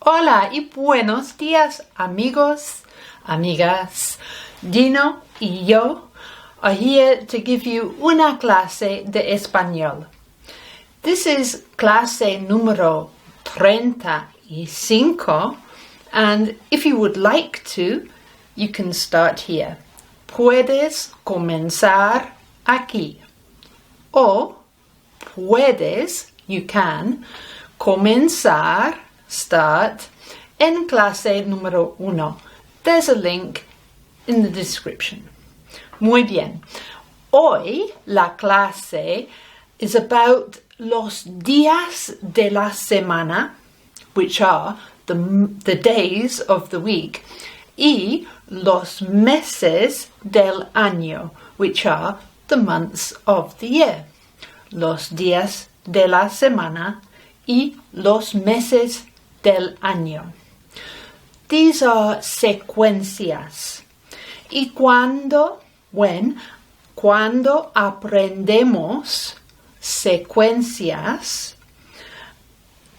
Hola y buenos días, amigos, amigas. Dino y yo are here to give you una clase de español. This is clase número 35, and if you would like to, you can start here. Puedes comenzar aquí. O puedes, you can, comenzar, start, en clase número 1. There's a link in the description. Muy bien. Hoy la clase is about los días de la semana, which are the days of the week, y los meses del año, which are the months of the year. Los días de la semana y los meses del año. These are secuencias. Y cuando aprendemos secuencias,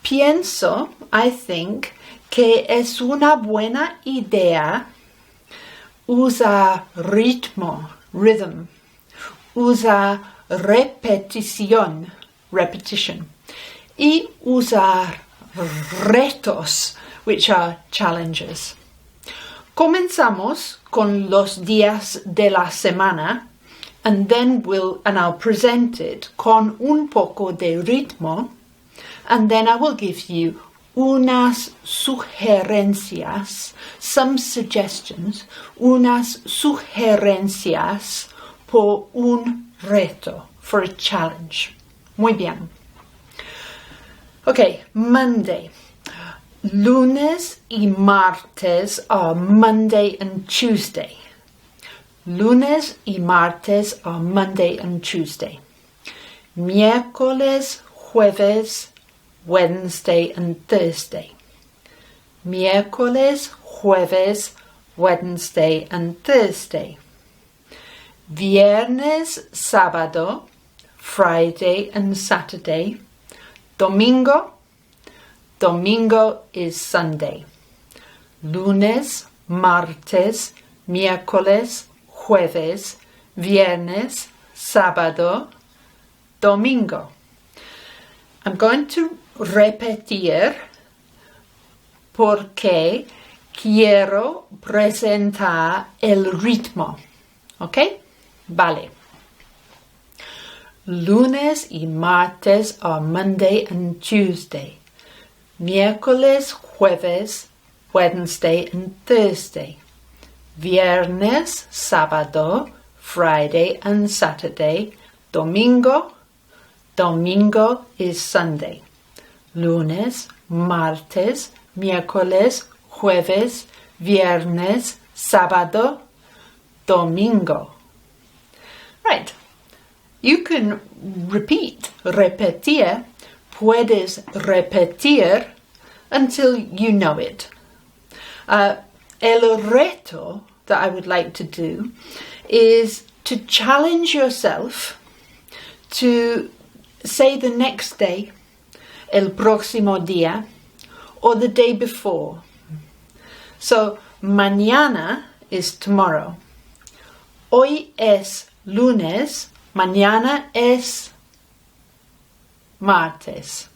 pienso, I think, que es una buena idea usar ritmo, rhythm, usar repetición, repetition, y usar retos, which are challenges. Comenzamos con los días de la semana, and then I'll present it con un poco de ritmo, and then I will give you unas sugerencias, some suggestions, unas sugerencias por un reto, for a challenge. Muy bien. Okay, Monday. Lunes y martes are Monday and Tuesday. Lunes y martes are Monday and Tuesday. Miércoles, jueves, Wednesday and Thursday. Miércoles, jueves, Wednesday and Thursday. Viernes, sábado, Friday and Saturday. Domingo is Sunday. Lunes, martes, miércoles, jueves, viernes, sábado, domingo. I'm going to repetir porque quiero presentar el ritmo. ¿Ok? Vale. Lunes y martes are Monday and Tuesday. Miércoles, jueves, Wednesday and Thursday. Viernes, sábado, Friday and Saturday. Domingo is Sunday. Lunes, martes, miércoles, jueves, viernes, sábado, domingo. Right. You can repetir, puedes repetir until you know it. El reto that I would like to do is to challenge yourself to say the next day, el próximo día, or the day before. So, mañana is tomorrow. Hoy es lunes. Mañana es martes.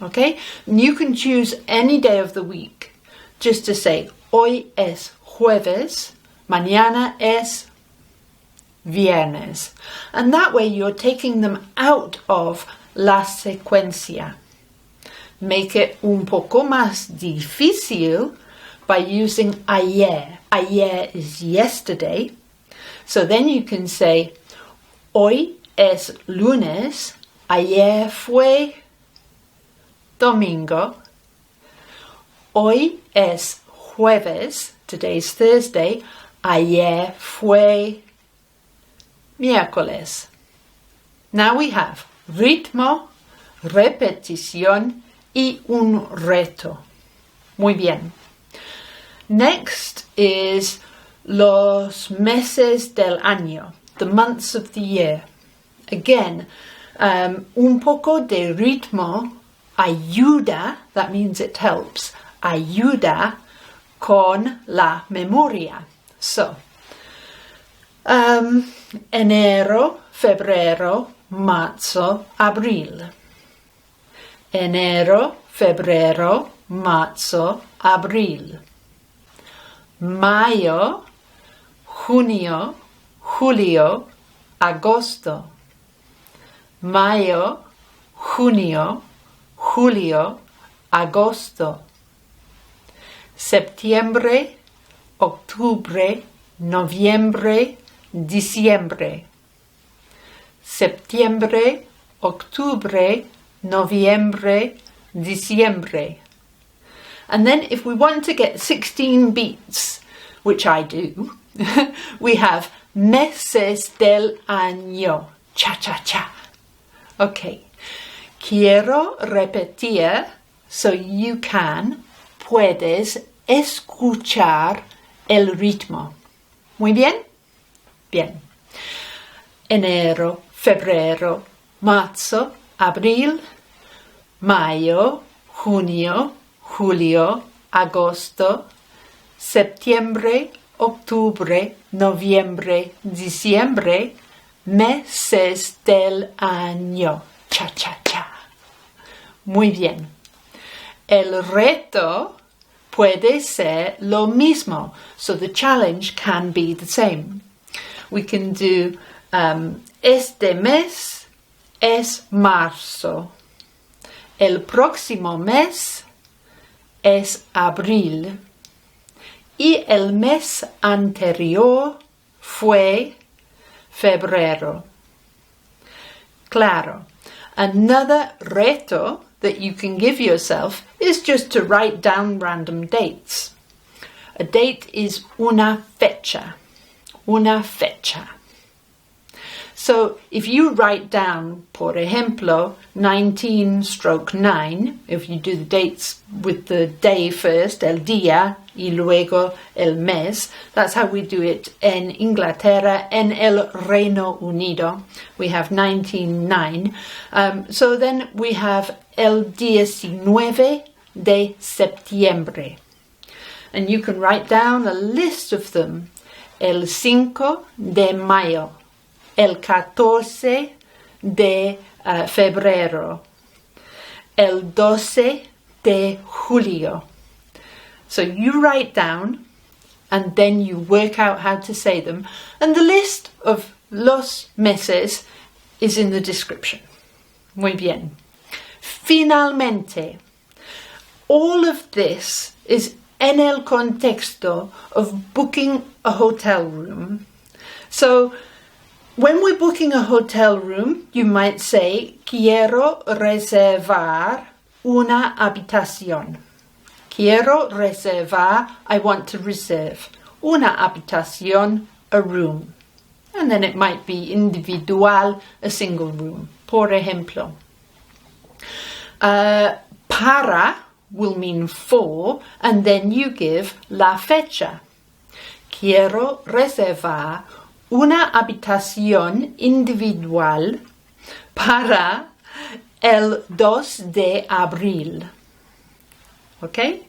Okay? And you can choose any day of the week just to say, hoy es jueves, mañana es viernes. And that way you're taking them out of la secuencia. Make it un poco más difícil by using ayer. Ayer is yesterday. So then you can say, hoy es lunes, ayer fue domingo. Hoy es jueves, today's Thursday, ayer fue miércoles. Now we have ritmo, repetición y un reto. Muy bien. Next is los meses del año. The months of the year. Again, un poco de ritmo ayuda, that means it helps, ayuda con la memoria. So, enero, febrero, marzo, abril. Enero, febrero, marzo, abril. Mayo, junio, julio, agosto. Mayo, junio, julio, agosto. Septiembre, octubre, noviembre, diciembre. Septiembre, octubre, noviembre, diciembre. And then if we want to get 16 beats, which I do, we have meses del año. Cha-cha-cha. Okay. Quiero repetir so you can, puedes escuchar el ritmo. Muy bien? Bien. Enero, febrero, marzo, abril, mayo, junio, julio, agosto, septiembre, octubre, noviembre, diciembre, meses del año. Cha, cha, cha. Muy bien. El reto puede ser lo mismo. So the challenge can be the same. We can do este mes es marzo. El próximo mes es abril. Y el mes anterior fue febrero. Claro. Another reto that you can give yourself is just to write down random dates. A date is una fecha. Una fecha. So if you write down, por ejemplo, 19/9, if you do the dates with the day first, el día, y luego el mes, that's how we do it in Inglaterra, en el Reino Unido. We have 19/9. So then we have el 19 de septiembre. And you can write down a list of them. El 5 de mayo. El 14 de febrero. El 12 de julio. So you write down and then you work out how to say them. And the list of los meses is in the description. Muy bien. Finalmente, all of this is en el contexto of booking a hotel room. So when we're booking a hotel room, you might say, quiero reservar una habitación. Quiero reservar, I want to reserve. Una habitación, a room. And then it might be individual, a single room. Por ejemplo. Para will mean for, and then you give la fecha. Quiero reservar una habitación individual para el 2 de abril. Okay?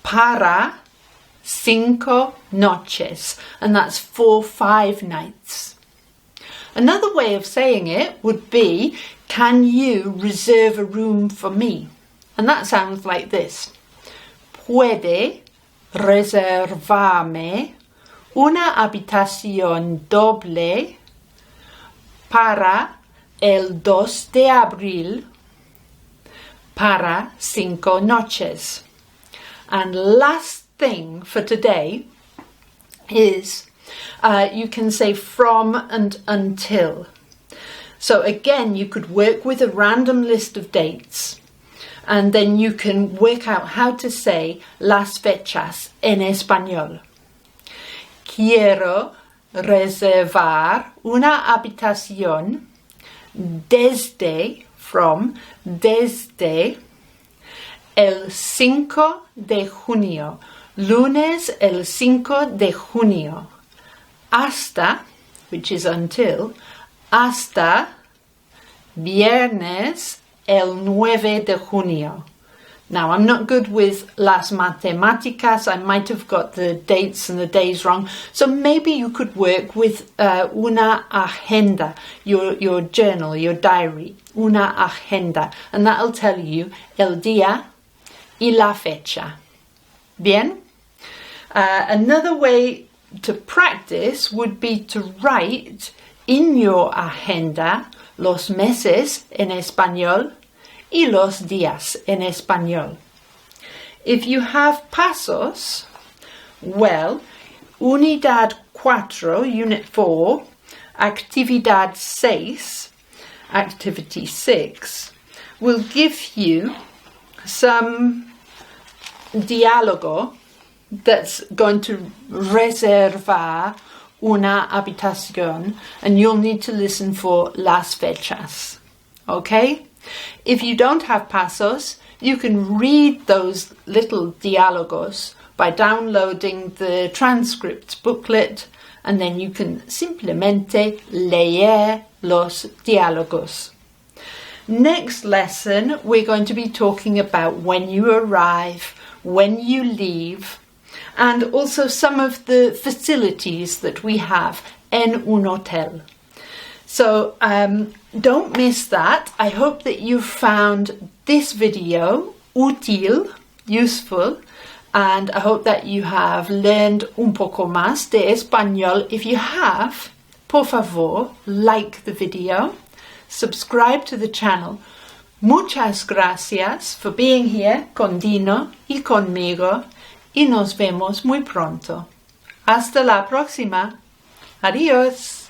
Para 5 noches. And that's for 5 nights. Another way of saying it would be, can you reserve a room for me? And that sounds like this. Puede reservarme una habitación doble para el 2 de abril para 5 noches. And last thing for today is you can say from and until. So again, you could work with a random list of dates and then you can work out how to say las fechas en español. Quiero reservar una habitación desde, from, desde el 5 de junio, lunes el 5 de junio, hasta, which is until, hasta viernes el 9 de junio. Now, I'm not good with las matemáticas. I might have got the dates and the days wrong. So maybe you could work with una agenda, your journal, your diary, una agenda. And that'll tell you el día y la fecha. Bien? Another way to practice would be to write in your agenda los meses en español y los días en español. If you have pasos, well, unidad 4, unit 4, actividad 6, activity 6, will give you some diálogo that's going to reservar una habitación, and you'll need to listen for las fechas. Okay? If you don't have pasos, you can read those little diálogos by downloading the transcripts booklet, and then you can simplemente leer los diálogos. Next lesson, we're going to be talking about when you arrive, when you leave, and also some of the facilities that we have en un hotel. So don't miss that. I hope that you found this video útil, useful, and I hope that you have learned un poco más de español. If you have, por favor, like the video, subscribe to the channel. Muchas gracias for being here con Dino y conmigo, y nos vemos muy pronto. Hasta la próxima. Adiós.